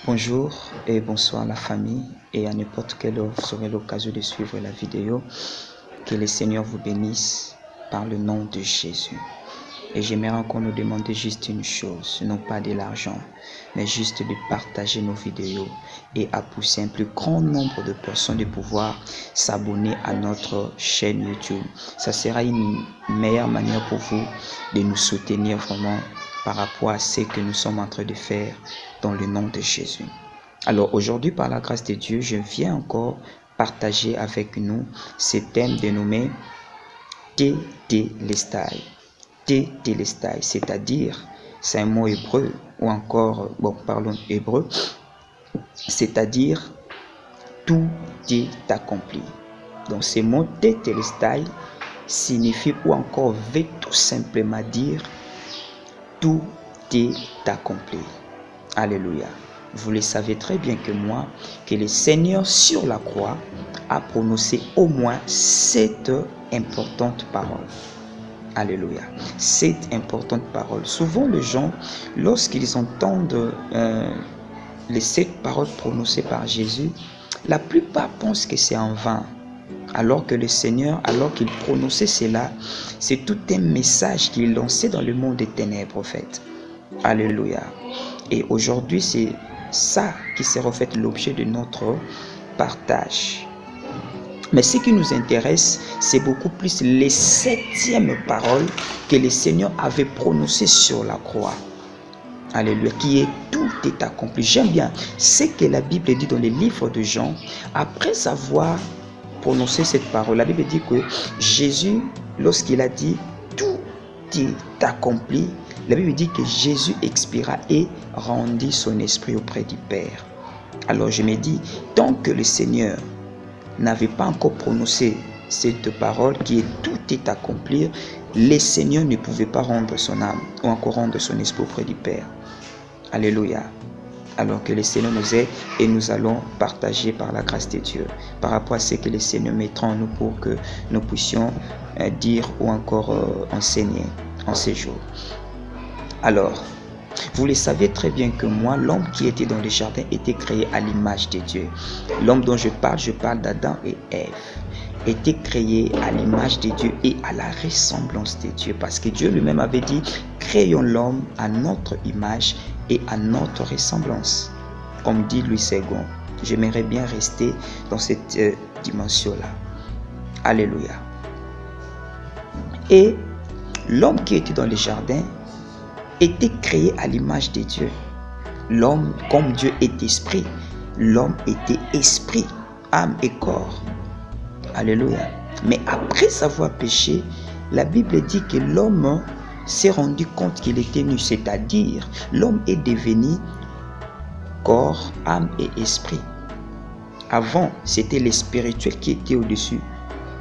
Bonjour et bonsoir la famille, et à n'importe quelle heure vous aurez l'occasion de suivre la vidéo. Que le Seigneur vous bénisse par le nom de Jésus. Et j'aimerais encore nous demander juste une chose, non pas de l'argent, mais juste de partager nos vidéos et à pousser un plus grand nombre de personnes de pouvoir s'abonner à notre chaîne YouTube. Ça sera une meilleure manière pour vous de nous soutenir vraiment par rapport à ce que nous sommes en train de faire dans le nom de Jésus. Alors aujourd'hui, par la grâce de Dieu, je viens encore partager avec nous ce thème dénommé Tetelestai. Tetelestai, c'est-à-dire, c'est un mot hébreu, ou encore, parlons hébreu, c'est-à-dire tout est accompli. Donc ce mot Tetelestai signifie, ou encore veut tout simplement dire tout est accompli. Alléluia. Vous le savez très bien que moi, que le Seigneur sur la croix a prononcé au moins 7 importantes paroles. Alléluia. 7 importantes paroles. Souvent les gens, lorsqu'ils entendent les 7 paroles prononcées par Jésus, la plupart pensent que c'est en vain. Alors que le Seigneur, alors qu'il prononçait cela, c'est tout un message qu'il lançait dans le monde des ténèbres, en fait. Alléluia. Et aujourd'hui, c'est ça qui sera en fait l'objet de notre partage. Mais ce qui nous intéresse, c'est beaucoup plus les 7e paroles que le Seigneur avait prononcées sur la croix. Alléluia, qui est tout est accompli. J'aime bien ce que la Bible dit dans les livres de Jean. Après avoir prononcé cette parole, la Bible dit que Jésus, lorsqu'il a dit tout est accompli, la Bible dit que Jésus expira et rendit son esprit auprès du Père. Alors je me dis, tant que le Seigneur n'avait pas encore prononcé cette parole qui est tout est accompli, le Seigneur ne pouvait pas rendre son âme ou encore rendre son esprit auprès du Père. Alléluia. Alors que le Seigneur nous aide et nous allons partager par la grâce de Dieu par rapport à ce que le Seigneur mettra en nous pour que nous puissions dire ou encore enseigner en ces jours. Alors, vous le savez très bien que moi, l'homme qui était dans le jardin était créé à l'image de Dieu. L'homme dont je parle d'Adam et Ève, était créé à l'image de Dieu et à la ressemblance de Dieu. Parce que Dieu lui-même avait dit, créons l'homme à notre image et à notre ressemblance. Comme dit Louis II, j'aimerais bien rester dans cette dimension-là. Alléluia. Et l'homme qui était dans le jardin était créé à l'image de Dieu. L'homme, comme Dieu est esprit, l'homme était esprit, âme et corps. Alléluia. Mais après avoir péché, la Bible dit que l'homme s'est rendu compte qu'il était nu, c'est-à-dire l'homme est devenu corps, âme et esprit. Avant, c'était le spirituel qui était au-dessus.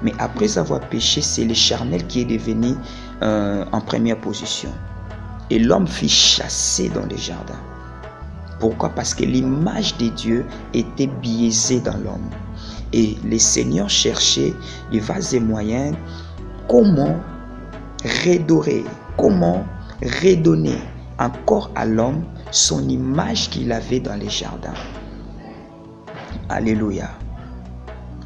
Mais après avoir péché, c'est le charnel qui est devenu en première position. Et l'homme fut chassé dans les jardins. Pourquoi? Parce que l'image de Dieu était biaisée dans l'homme. Et le Seigneur cherchait de vases et moyens comment redorer, comment redonner encore à l'homme son image qu'il avait dans les jardins. Alléluia.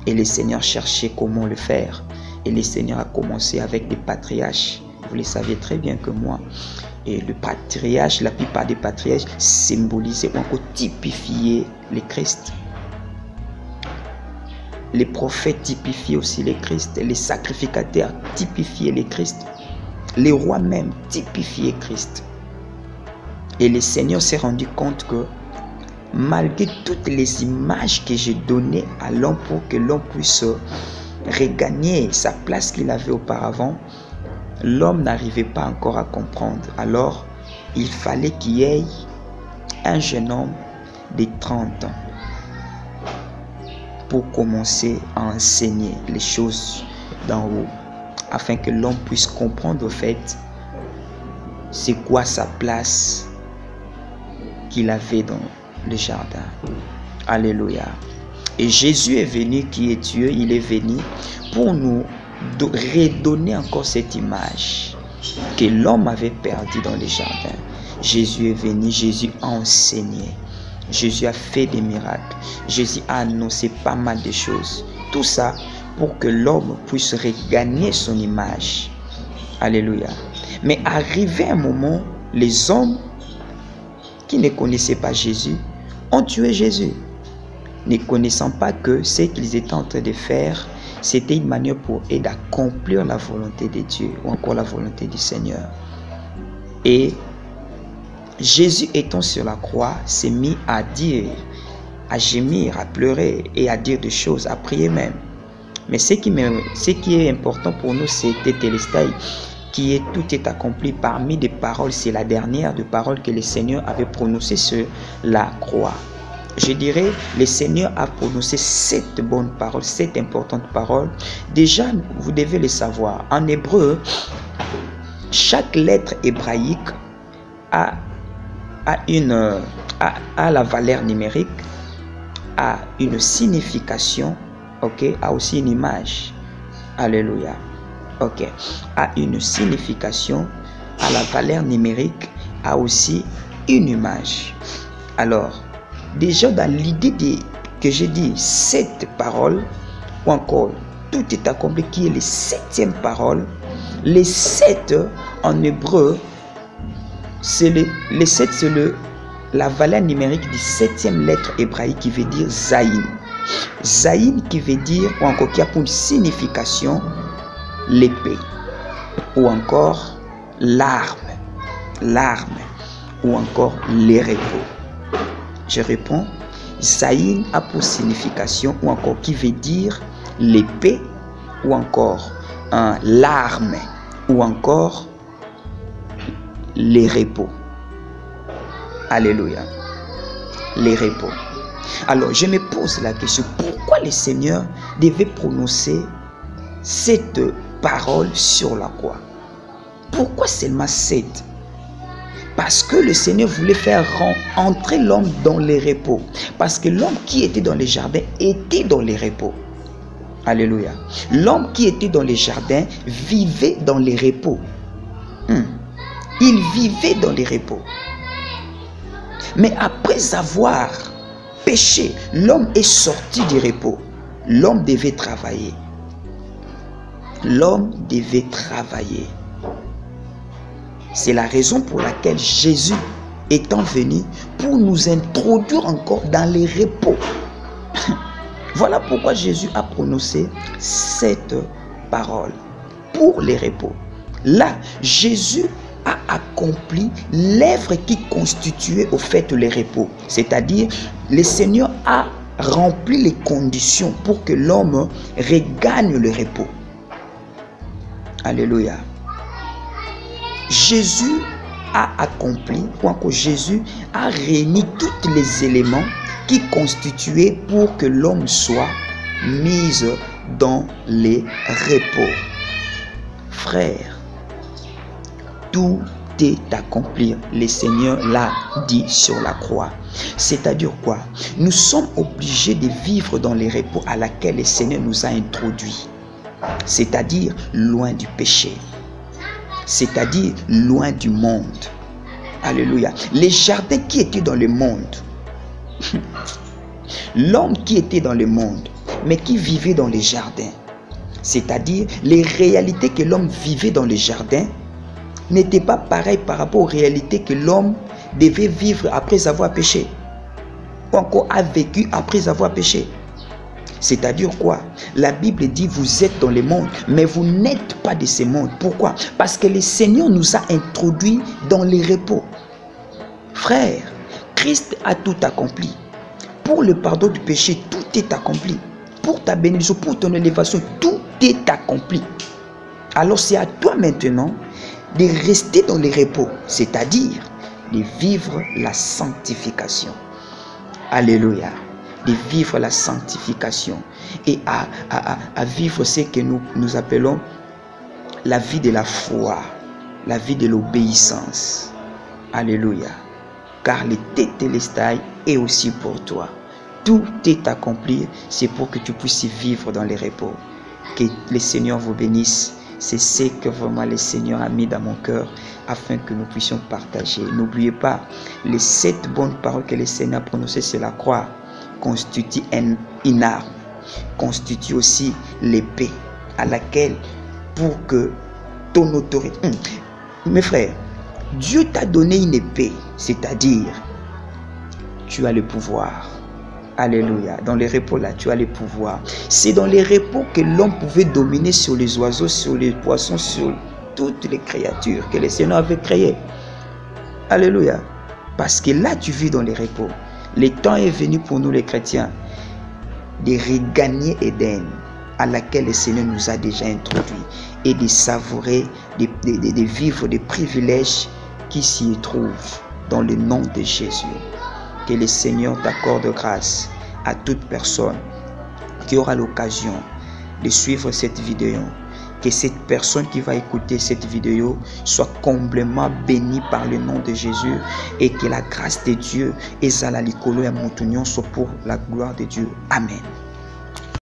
Et le Seigneur cherchait comment le faire. Et le Seigneur a commencé avec des patriarches. Vous le savez très bien que moi. Et le patriarche, la plupart des patriarches symbolisaient ou encore typifiaient le Christ. Les prophètes typifiaient aussi le Christ. Les sacrificateurs typifiaient le Christ. Les rois même typifiaient Christ. Et le Seigneur s'est rendu compte que malgré toutes les images que j'ai données à l'homme pour que l'homme puisse regagner sa place qu'il avait auparavant, l'homme n'arrivait pas encore à comprendre. Alors, il fallait qu'il y ait un jeune homme de 30 ans pour commencer à enseigner les choses d'en haut, afin que l'homme puisse comprendre au fait c'est quoi sa place qu'il avait dans le jardin. Alléluia. Et Jésus est venu, qui est Dieu, il est venu pour nous redonner encore cette image que l'homme avait perdue dans le jardin. Jésus est venu, Jésus a enseigné. Jésus a fait des miracles. Jésus a annoncé pas mal de choses. Tout ça pour que l'homme puisse regagner son image. Alléluia. Mais arrivé un moment, les hommes qui ne connaissaient pas Jésus ont tué Jésus, ne connaissant pas que ce qu'ils étaient en train de faire, c'était une manière pour eux d'accomplir la volonté de Dieu ou encore la volonté du Seigneur. Et Jésus étant sur la croix s'est mis à dire, à gémir, à pleurer et à dire des choses, à prier même. Mais ce qui est important pour nous, c'est Tétélestai, qui est tout est accompli. Parmi des paroles, c'est la dernière des paroles que le Seigneur avait prononcées sur la croix. Je dirais, le Seigneur a prononcé 7 bonnes paroles, 7 importantes paroles. Déjà, vous devez le savoir. En hébreu, chaque lettre hébraïque a la valeur numérique, a une signification, ok, a aussi une image. Alléluia. Ok, a une signification, a la valeur numérique, a aussi une image. Alors, déjà dans l'idée que j'ai dit 7 paroles, ou encore tout est accompli, qui est les 7e parole. Les 7 en hébreu, c'est les 7, c'est la valeur numérique du 7e lettre hébraïque qui veut dire Zaïn. Zaïn qui veut dire, ou encore qui a pour une signification, l'épée, ou encore l'arme, ou encore les repos. Je réponds, Zaïn a pour signification, ou encore qui veut dire l'épée, ou encore l'arme, ou encore les repos. Alléluia. Les repos. Alors, je me pose la question, pourquoi le Seigneur devait prononcer cette parole sur la croix? Pourquoi seulement 7? Parce que le Seigneur voulait faire entrer l'homme dans les repos. Parce que l'homme qui était dans les jardins était dans les repos. Alléluia. L'homme qui était dans les jardins vivait dans les repos. Il vivait dans les repos. Mais après avoir péché, l'homme est sorti du repos. L'homme devait travailler. L'homme devait travailler. C'est la raison pour laquelle Jésus étant venu pour nous introduire encore dans les repos. Voilà pourquoi Jésus a prononcé cette parole pour les repos. Là, Jésus a accompli l'œuvre qui constituait au fait les repos. C'est-à-dire, le Seigneur a rempli les conditions pour que l'homme regagne le repos. Alléluia. Jésus a accompli, ou encore Jésus a réuni tous les éléments qui constituaient pour que l'homme soit mis dans les repos. Frère, tout est accompli. Le Seigneur l'a dit sur la croix. C'est-à-dire quoi? Nous sommes obligés de vivre dans les repos à laquelle le Seigneur nous a introduits. C'est-à-dire loin du péché. C'est-à-dire loin du monde. Alléluia. Les jardins qui étaient dans le monde. L'homme qui était dans le monde, mais qui vivait dans les jardins. C'est-à-dire les réalités que l'homme vivait dans les jardins n'étaient pas pareilles par rapport aux réalités que l'homme devait vivre après avoir péché. Ou encore a vécu après avoir péché. C'est-à-dire quoi? La Bible dit vous êtes dans le monde, mais vous n'êtes pas de ce monde. Pourquoi? Parce que le Seigneur nous a introduits dans les repos. Frère, Christ a tout accompli. Pour le pardon du péché, tout est accompli. Pour ta bénédiction, pour ton élévation, tout est accompli. Alors c'est à toi maintenant de rester dans les repos, c'est-à-dire de vivre la sanctification. Alléluia. De vivre la sanctification et à vivre ce que nous appelons la vie de la foi, la vie de l'obéissance. Alléluia. Car le Tétélestai est aussi pour toi. Tout est accompli, c'est pour que tu puisses vivre dans les repos. Que le Seigneur vous bénisse. C'est ce que vraiment le Seigneur a mis dans mon cœur afin que nous puissions partager. N'oubliez pas, les 7 bonnes paroles que le Seigneur a prononcées sur la croix constituent une arme, constituent aussi l'épée à laquelle, pour que ton autorité... Mes frères, Dieu t'a donné une épée, c'est-à-dire tu as le pouvoir. Alléluia. Dans les repos là, tu as le pouvoir. C'est dans les repos que l'homme pouvait dominer sur les oiseaux, sur les poissons, sur toutes les créatures que le Seigneur avait créées. Alléluia. Parce que là, tu vis dans les repos. Le temps est venu pour nous les chrétiens de regagner Éden, à laquelle le Seigneur nous a déjà introduits, et de savourer, de vivre des privilèges qui s'y trouvent dans le nom de Jésus. Que le Seigneur t'accorde grâce à toute personne qui aura l'occasion de suivre cette vidéo. Que cette personne qui va écouter cette vidéo soit complètement bénie par le nom de Jésus, et que la grâce de Dieu et la likolo ya moutunion soit pour la gloire de Dieu. Amen.